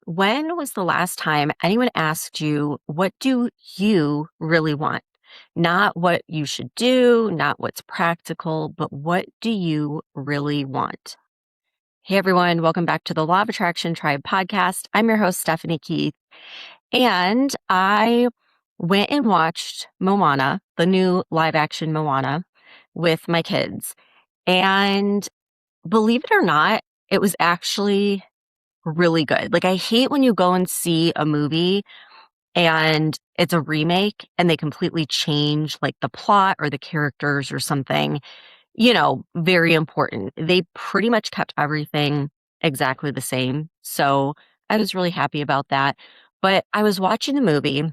When was the last time anyone asked you, what do you really want? Not what you should do, not what's practical, but what do you really want? Hey everyone, welcome back to the Law of Attraction Tribe podcast. I'm your host, Stephanie Keith, and I went and watched Moana, the new live action Moana, with my kids. And believe it or not, it was actually really good. Like, I hate when you go and see a movie and it's a remake and they completely change like the plot or the characters or something, very important. They pretty much kept everything exactly the same. So I was really happy about that. But I was watching the movie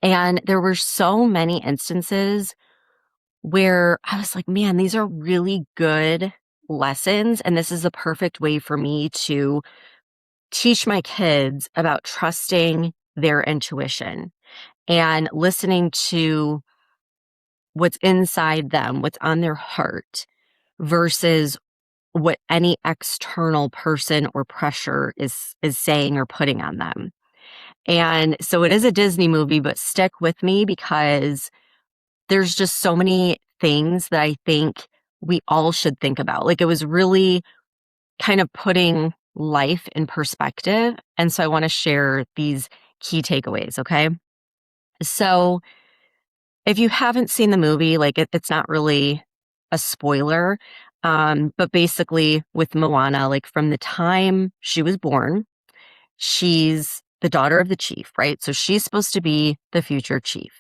and there were so many instances where I was like, man, these are really good lessons. And this is a perfect way for me to teach my kids about trusting their intuition and listening to what's inside them, what's on their heart, versus what any external person or pressure is saying or putting on them. And so it is a Disney movie, but stick with me because there's just so many things that I think we all should think about. Like, it was really kind of putting life in perspective. And so I want to share these key takeaways. Okay. So if you haven't seen the movie, like it's not really a spoiler. But basically with Moana, like from the time she was born, she's the daughter of the chief, right? So she's supposed to be the future chief.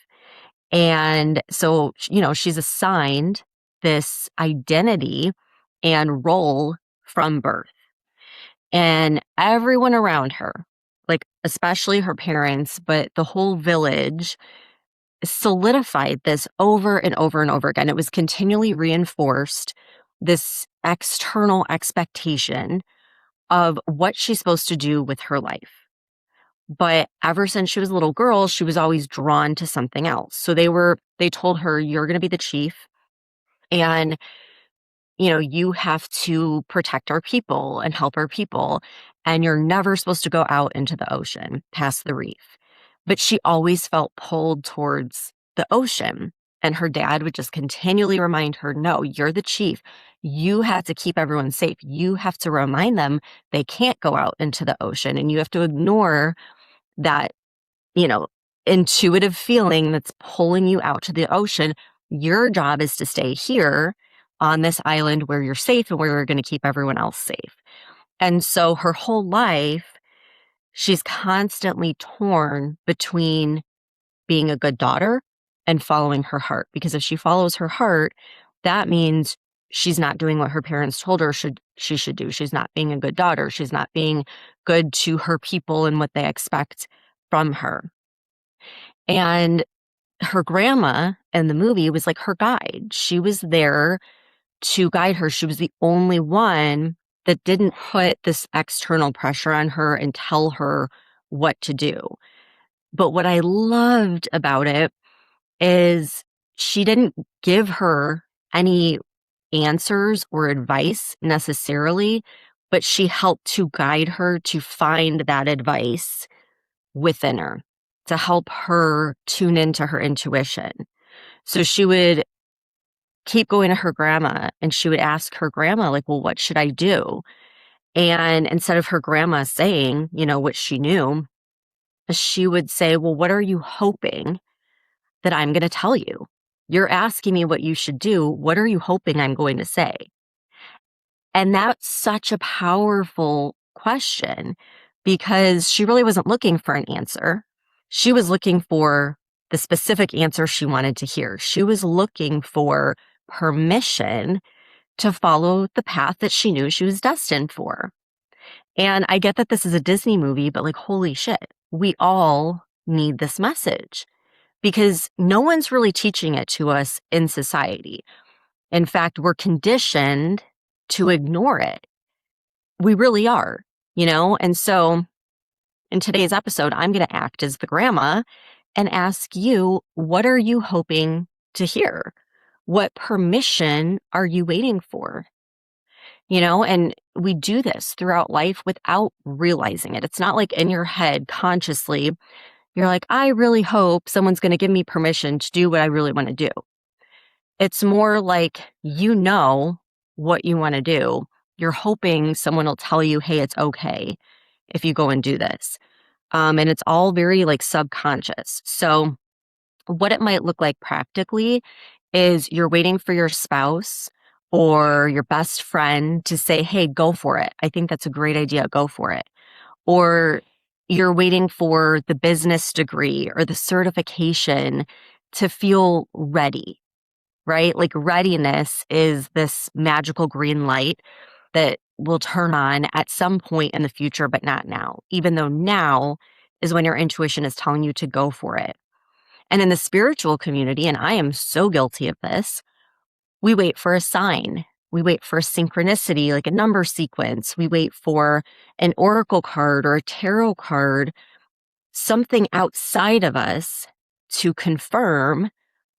And so, she's assigned this identity and role from birth. And everyone around her, like especially her parents, but the whole village solidified this over and over and over again. It was continually reinforced, this external expectation of what she's supposed to do with her life. But ever since she was a little girl, she was always drawn to something else. So they told her, you're going to be the chief and you have to protect our people and help our people. And you're never supposed to go out into the ocean past the reef. But she always felt pulled towards the ocean. And her dad would just continually remind her, no, you're the chief. You have to keep everyone safe. You have to remind them they can't go out into the ocean. And you have to ignore that, you know, intuitive feeling that's pulling you out to the ocean. Your job is to stay here on this island where you're safe and where you're going to keep everyone else safe. And so her whole life, she's constantly torn between being a good daughter and following her heart. Because if she follows her heart, that means she's not doing what her parents told her she should do. She's not being a good daughter. She's not being good to her people and what they expect from her. And her grandma in the movie was like her guide. She was there to guide her. She was the only one that didn't put this external pressure on her and tell her what to do. But what I loved about it is she didn't give her any answers or advice necessarily, but she helped to guide her to find that advice within her to help her tune into her intuition. So she would keep going to her grandma and she would ask her grandma, like, well, what should I do? And instead of her grandma saying, what she knew, she would say, well, what are you hoping that I'm going to tell you? You're asking me what you should do. What are you hoping I'm going to say? And that's such a powerful question because she really wasn't looking for an answer. She was looking for the specific answer she wanted to hear. She was looking for permission to follow the path that she knew she was destined for. And I get that this is a Disney movie, but like, holy shit, we all need this message because no one's really teaching it to us in society. In fact, we're conditioned to ignore it. We really are, And so in today's episode, I'm going to act as the grandma and ask you, what are you hoping to hear? What permission are you waiting for? And we do this throughout life without realizing it. It's not like in your head consciously, you're like, I really hope someone's going to give me permission to do what I really want to do. It's more like what you want to do. You're hoping someone will tell you, hey, it's okay if you go and do this. And it's all very like subconscious. So, what it might look like practically is you're waiting for your spouse or your best friend to say, hey, go for it. I think that's a great idea. Go for it. Or you're waiting for the business degree or the certification to feel ready, right? Like readiness is this magical green light that will turn on at some point in the future, but not now, even though now is when your intuition is telling you to go for it. And in the spiritual community, and I am so guilty of this, we wait for a sign. We wait for a synchronicity, like a number sequence. We wait for an oracle card or a tarot card, something outside of us to confirm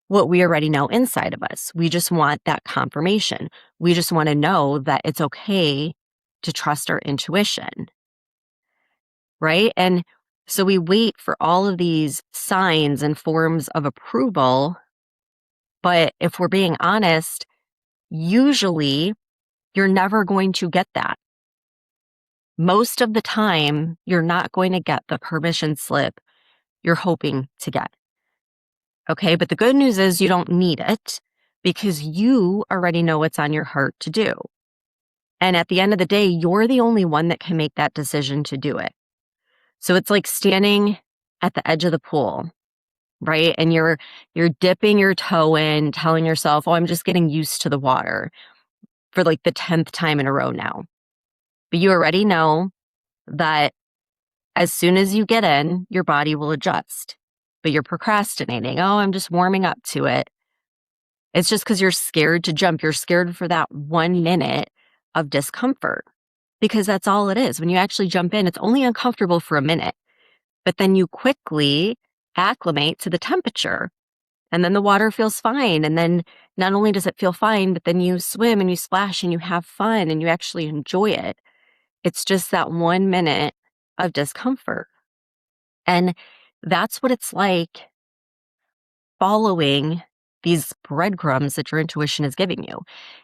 what we already know inside of us. We just want that confirmation. We just want to know that it's okay to trust our intuition, right? And so we wait for all of these signs and forms of approval. But if we're being honest, usually you're never going to get that. Most of the time, you're not going to get the permission slip you're hoping to get. Okay, but the good news is you don't need it because you already know what's on your heart to do. And at the end of the day, you're the only one that can make that decision to do it. So it's like standing at the edge of the pool, right? And you're dipping your toe in, telling yourself, "Oh, I'm just getting used to the water," for like the 10th time in a row now. But you already know that as soon as you get in, your body will adjust. But you're procrastinating. Oh, I'm just warming up to it. It's just because you're scared to jump. You're scared for that 1 minute of discomfort because that's all it is. When you actually jump in, it's only uncomfortable for a minute, but then you quickly acclimate to the temperature and then the water feels fine. And then not only does it feel fine, but then you swim and you splash and you have fun and you actually enjoy it. It's just that 1 minute of discomfort. And that's what it's like following these breadcrumbs that your intuition is giving you.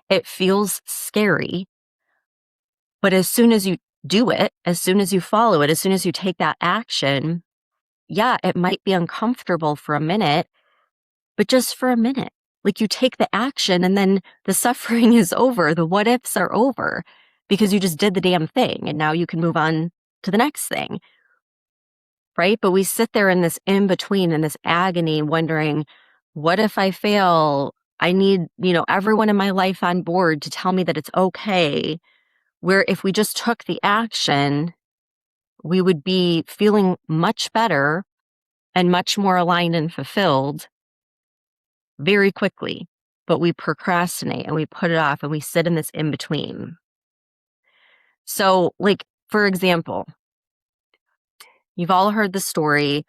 It feels scary, but as soon as you do it, as soon as you follow it, as soon as you take that action, yeah, it might be uncomfortable for a minute, but just for a minute. Like you take the action and then the suffering is over. The what ifs are over because you just did the damn thing and now you can move on to the next thing. Right? But we sit there in this in between, in this agony, wondering, what if I fail? I need, everyone in my life on board to tell me that it's okay. Where if we just took the action, we would be feeling much better and much more aligned and fulfilled very quickly. But we procrastinate and we put it off and we sit in this in between. So, like, for example, you've all heard the story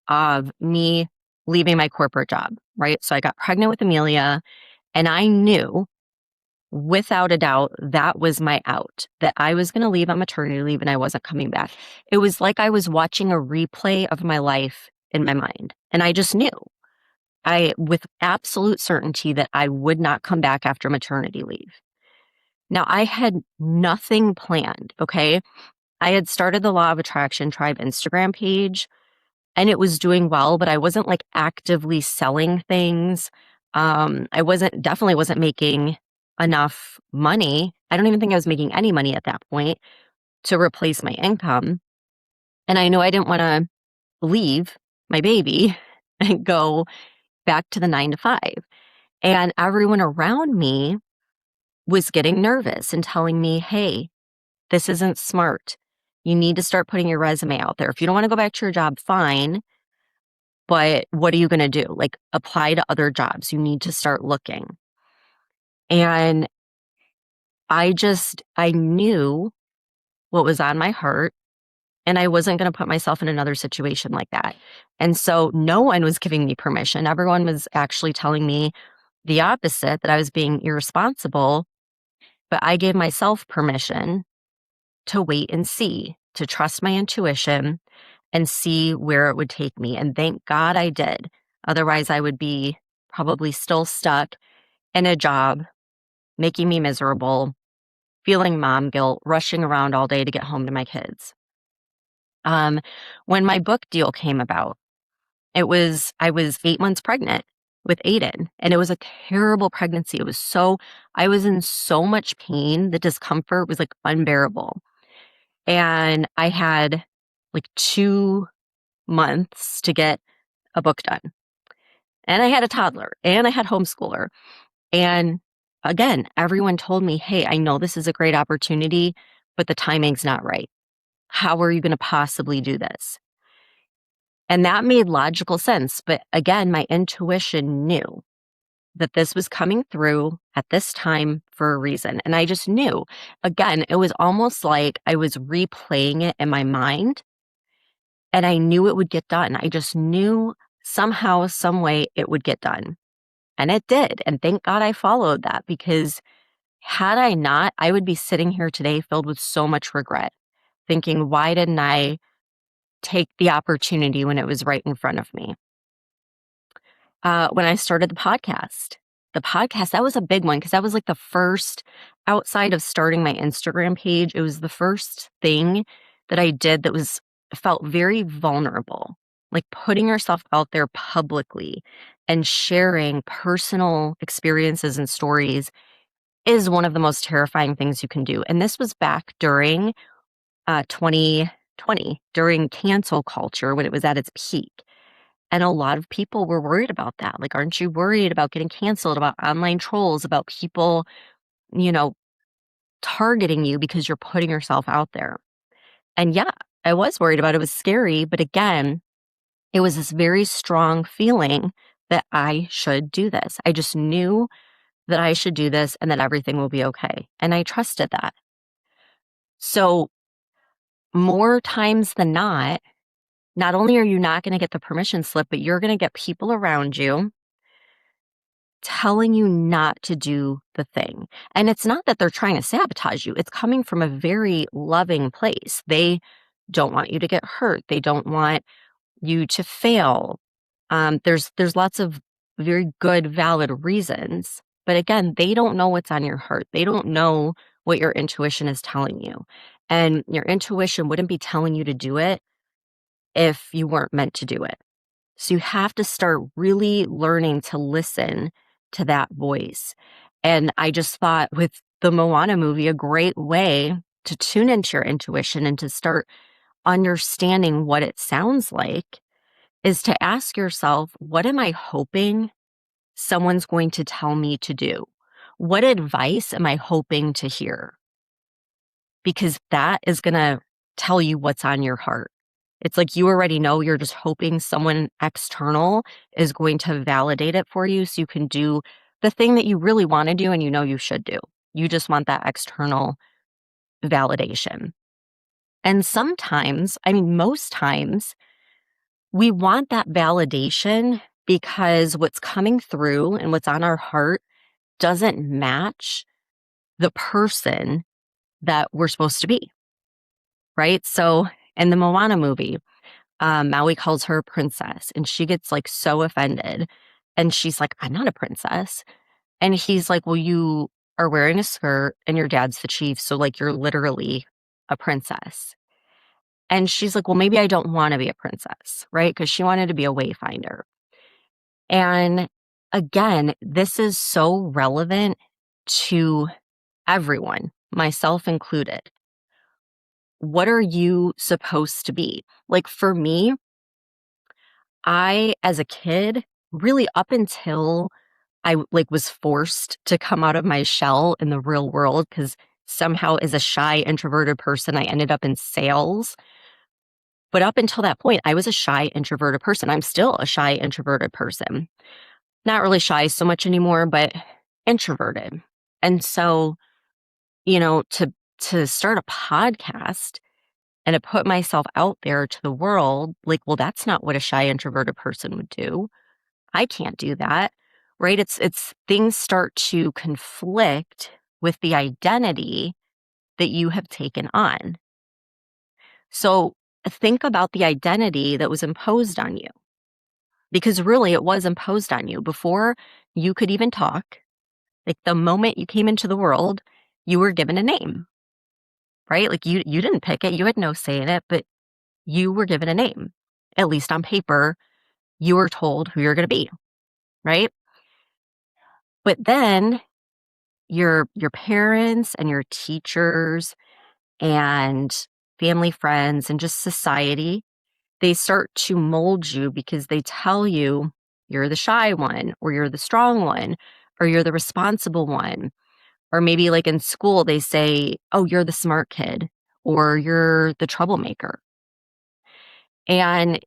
of me leaving my corporate job, right? So I got pregnant with Amelia and I knew without a doubt that was my out, that I was going to leave on maternity leave and I wasn't coming back. It was like I was watching a replay of my life in my mind. And I just knew with absolute certainty that I would not come back after maternity leave. Now I had nothing planned. Okay. I had started the Law of Attraction Tribe Instagram page and it was doing well, but I wasn't like actively selling things. I definitely wasn't making enough money. I don't even think I was making any money at that point to replace my income. And I know I didn't want to leave my baby and go back to the 9 to 5. And everyone around me was getting nervous and telling me, hey, this isn't smart. You need to start putting your resume out there. If you don't want to go back to your job, fine. But what are you going to do? Like apply to other jobs. You need to start looking. And I knew what was on my heart and I wasn't going to put myself in another situation like that. And so no one was giving me permission. Everyone was actually telling me the opposite, that I was being irresponsible But I gave myself permission to wait and see, to trust my intuition and see where it would take me. And thank God I did. Otherwise, I would be probably still stuck in a job, making me miserable, feeling mom guilt, rushing around all day to get home to my kids. When my book deal came about, I was 8 months pregnant with Aiden, and it was a terrible pregnancy. I was in so much pain. The discomfort was like unbearable. And I had like 2 months to get a book done. And I had a toddler and I had homeschooler. And again, everyone told me, hey, I know this is a great opportunity, but the timing's not right. How are you going to possibly do this? And that made logical sense. But again, my intuition knew that this was coming through at this time for a reason. And I just knew. Again, it was almost like I was replaying it in my mind and I knew it would get done. I just knew somehow, some way it would get done. And it did. And thank God I followed that, because had I not, I would be sitting here today filled with so much regret, thinking, why didn't I take the opportunity when it was right in front of me? When I started the podcast, that was a big one because that was like the first, outside of starting my Instagram page, it was the first thing that I did that felt very vulnerable, like putting yourself out there publicly and sharing personal experiences and stories is one of the most terrifying things you can do. And this was back during 2020, during cancel culture when it was at its peak. And a lot of people were worried about that. Like, aren't you worried about getting canceled, about online trolls, about people, you know, targeting you because you're putting yourself out there? And yeah, I was worried about it. It was scary. But again, it was this very strong feeling that I should do this. I just knew that I should do this and that everything will be okay. And I trusted that. So, more times than not only are you not going to get the permission slip, but you're going to get people around you telling you not to do the thing. And it's not that they're trying to sabotage you. It's coming from a very loving place. They don't want you to get hurt. They don't want you to fail. There's lots of very good, valid reasons. But again, they don't know what's on your heart. They don't know what your intuition is telling you. And your intuition wouldn't be telling you to do it if you weren't meant to do it. So you have to start really learning to listen to that voice. And I just thought with the Moana movie, a great way to tune into your intuition and to start understanding what it sounds like is to ask yourself, what am I hoping someone's going to tell me to do? What advice am I hoping to hear? Because that is going to tell you what's on your heart. It's like you already know, you're just hoping someone external is going to validate it for you so you can do the thing that you really want to do and you know you should do. You just want that external validation. And sometimes, I mean, most times, we want that validation because what's coming through and what's on our heart doesn't match the person that we're supposed to be, right? So in the Moana movie, Maui calls her a princess and she gets like so offended. And she's like, I'm not a princess. And he's like, well, you are wearing a skirt and your dad's the chief. So like you're literally a princess. And she's like, well, maybe I don't want to be a princess, right? Because she wanted to be a wayfinder. And again, this is so relevant to everyone, myself included. What are you supposed to be? Like for me, I, as a kid, really up until I like was forced to come out of my shell in the real world, because somehow as a shy introverted person, I ended up in sales. But up until that point, I was a shy introverted person. I'm still a shy introverted person. Not really shy so much anymore, but introverted. And so, to start a podcast and to put myself out there to the world, like, well, that's not what a shy introverted person would do. I can't do that, right? It's things start to conflict with the identity that you have taken on. So think about the identity that was imposed on you, because really it was imposed on you before you could even talk. Like the moment you came into the world, you were given a name, right? Like you didn't pick it, you had no say in it, but you were given a name. At least on paper, you were told who you're going to be, right? But then your parents and your teachers and family, friends, and just society, they start to mold you because they tell you you're the shy one, or you're the strong one, or you're the responsible one. Or maybe like in school, they say, oh, you're the smart kid, or you're the troublemaker. And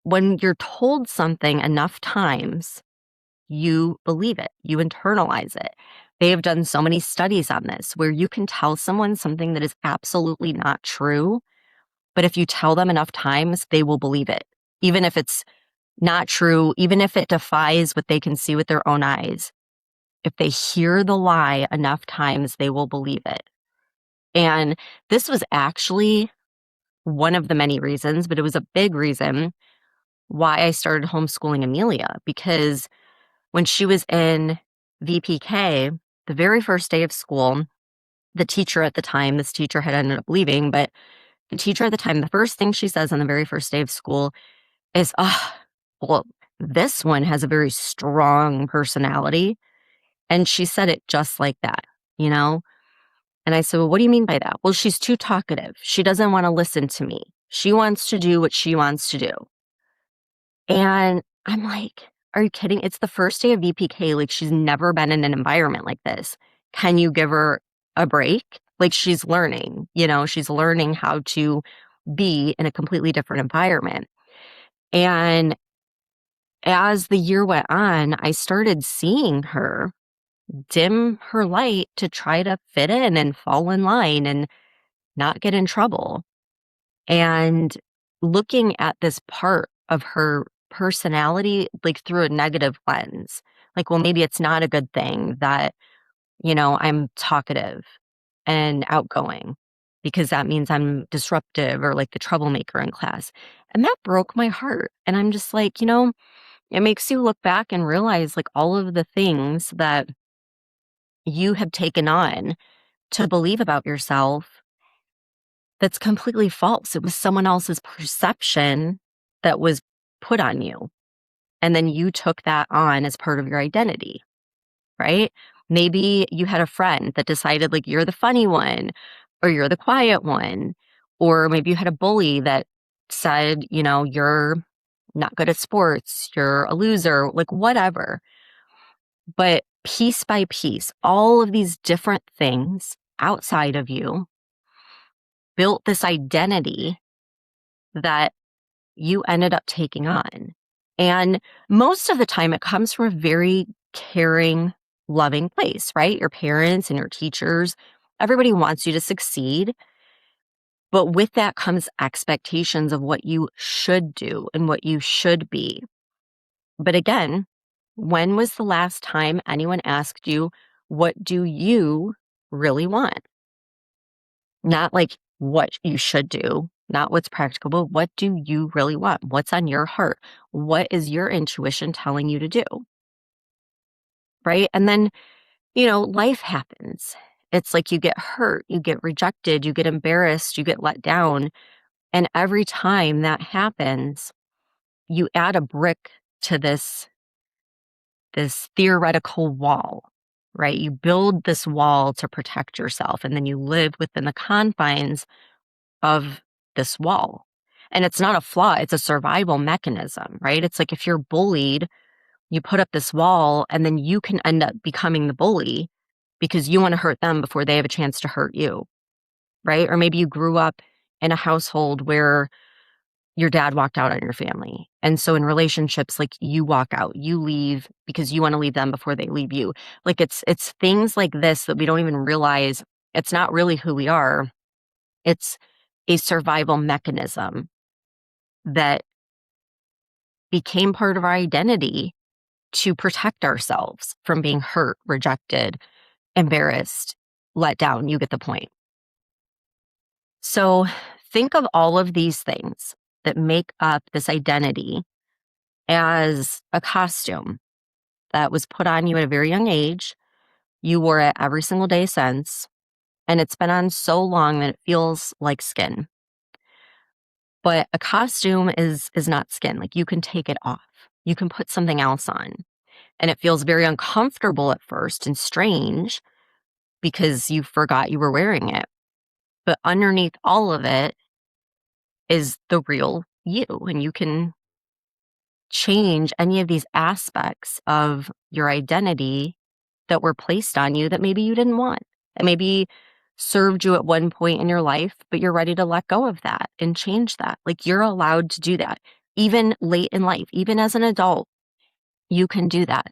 when you're told something enough times, you believe it, you internalize it. They have done so many studies on this where you can tell someone something that is absolutely not true, but if you tell them enough times, they will believe it. Even if it's not true, even if it defies what they can see with their own eyes. If they hear the lie enough times, they will believe it. And this was actually one of the many reasons, but it was a big reason why I started homeschooling Amelia, because when she was in VPK, the very first day of school, the teacher at the time, this teacher had ended up leaving, but the teacher at the time, the first thing she says on the very first day of school is, oh, well, this one has a very strong personality. And she said it just like that, you know? And I said, well, what do you mean by that? Well, she's too talkative. She doesn't want to listen to me. She wants to do what she wants to do. And I'm like, are you kidding? It's the first day of VPK. Like, she's never been in an environment like this. Can you give her a break? Like, she's learning, she's learning how to be in a completely different environment. And as the year went on, I started seeing her dim her light to try to fit in and fall in line and not get in trouble. And looking at this part of her personality, like through a negative lens, like, well, maybe it's not a good thing that, I'm talkative and outgoing because that means I'm disruptive or like the troublemaker in class. And that broke my heart. And I'm just like, it makes you look back and realize like all of the things that you have taken on to believe about yourself that's completely false. It was someone else's perception that was put on you. And then you took that on as part of your identity, right? Maybe you had a friend that decided like you're the funny one or you're the quiet one. Or maybe you had a bully that said, you're not good at sports, you're a loser, like whatever. But piece by piece, all of these different things outside of you built this identity that you ended up taking on. And most of the time, it comes from a very caring, loving place, right? Your parents and your teachers, everybody wants you to succeed. But with that comes expectations of what you should do and what you should be. But again, when was the last time anyone asked you, what do you really want? Not like what you should do, not what's practical, but what do you really want? What's on your heart? What is your intuition telling you to do? Right. And then, life happens. It's like you get hurt, you get rejected, you get embarrassed, you get let down. And every time that happens, you add a brick to this theoretical wall, right? You build this wall to protect yourself, and then you live within the confines of this wall. And it's not a flaw, it's a survival mechanism, right? It's like if you're bullied, you put up this wall and then you can end up becoming the bully because you want to hurt them before they have a chance to hurt you, right? Or maybe you grew up in a household where your dad walked out on your family. And so in relationships, like you walk out, you leave because you want to leave them before they leave you. Like it's things like this that we don't even realize it's not really who we are. It's a survival mechanism that became part of our identity to protect ourselves from being hurt, rejected, embarrassed, let down. You get the point. So think of all of these things that make up this identity as a costume that was put on you at a very young age. You wore it every single day since, and it's been on so long that it feels like skin. But a costume is not skin. Like, you can take it off. You can put something else on. And it feels very uncomfortable at first and strange because you forgot you were wearing it. But underneath all of it is the real you, and you can change any of these aspects of your identity that were placed on you that maybe you didn't want, and maybe served you at one point in your life, but you're ready to let go of that and change that. Like, you're allowed to do that. Even late in life, even as an adult, you can do that.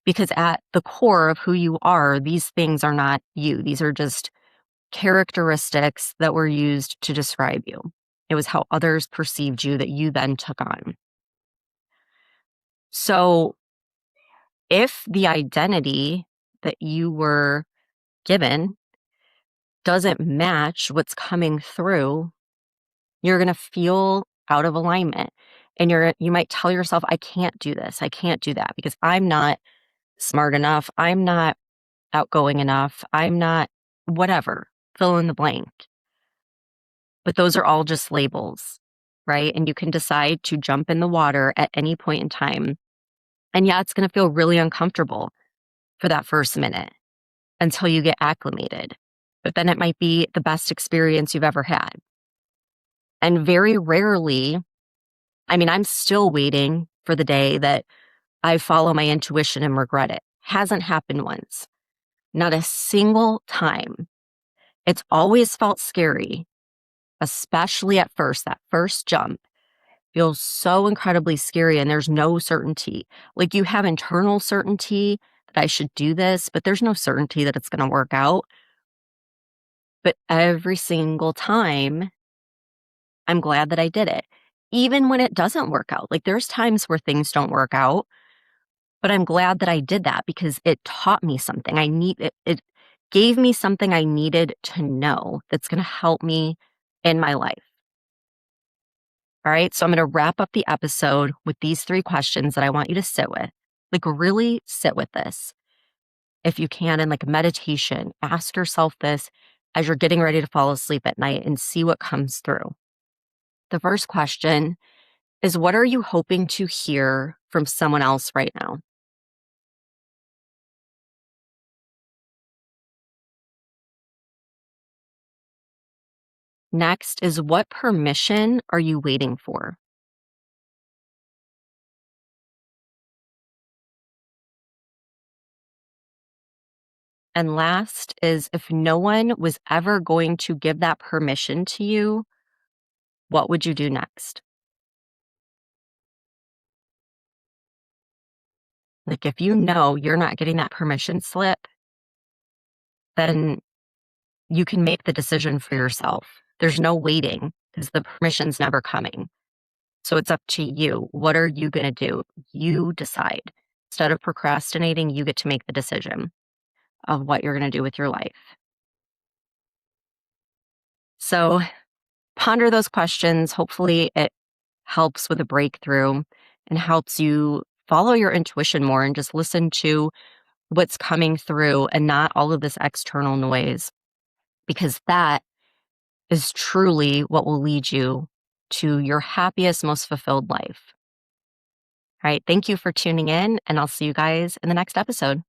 Because at the core of who you are, these things are not you. These are just characteristics that were used to describe you. It was how others perceived you that you then took on. So if the identity that you were given doesn't match what's coming through, you're going to feel out of alignment. And you might tell yourself, I can't do this. I can't do that because I'm not smart enough. I'm not outgoing enough. I'm not whatever, fill in the blank. But those are all just labels, right? And you can decide to jump in the water at any point in time. And yeah, it's going to feel really uncomfortable for that first minute until you get acclimated. But then it might be the best experience you've ever had. And very rarely, I mean, I'm still waiting for the day that I follow my intuition and regret it. Hasn't happened once. Not a single time. It's always felt scary, especially at first. That first jump feels so incredibly scary, and there's no certainty. Like, you have internal certainty that I should do this, but there's no certainty that it's going to work out. But every single time, I'm glad that I did it. Even when it doesn't work out. Like, there's times where things don't work out, but I'm glad that I did that because it taught me something. It gave me something I needed to know that's going to help me in my life. All right. So I'm going to wrap up the episode with these 3 questions that I want you to sit with. Like, really sit with this. If you can, in like meditation, ask yourself this as you're getting ready to fall asleep at night and see what comes through. The first question is, what are you hoping to hear from someone else right now? Next is, what permission are you waiting for? And last is, if no one was ever going to give that permission to you, what would you do next? Like, if you know you're not getting that permission slip, then you can make the decision for yourself. There's no waiting because the permission's never coming. So it's up to you. What are you going to do? You decide. Instead of procrastinating, you get to make the decision of what you're going to do with your life. So ponder those questions. Hopefully, it helps with a breakthrough and helps you follow your intuition more and just listen to what's coming through and not all of this external noise, because that is truly what will lead you to your happiest, most fulfilled life. All right. Thank you for tuning in, and I'll see you guys in the next episode.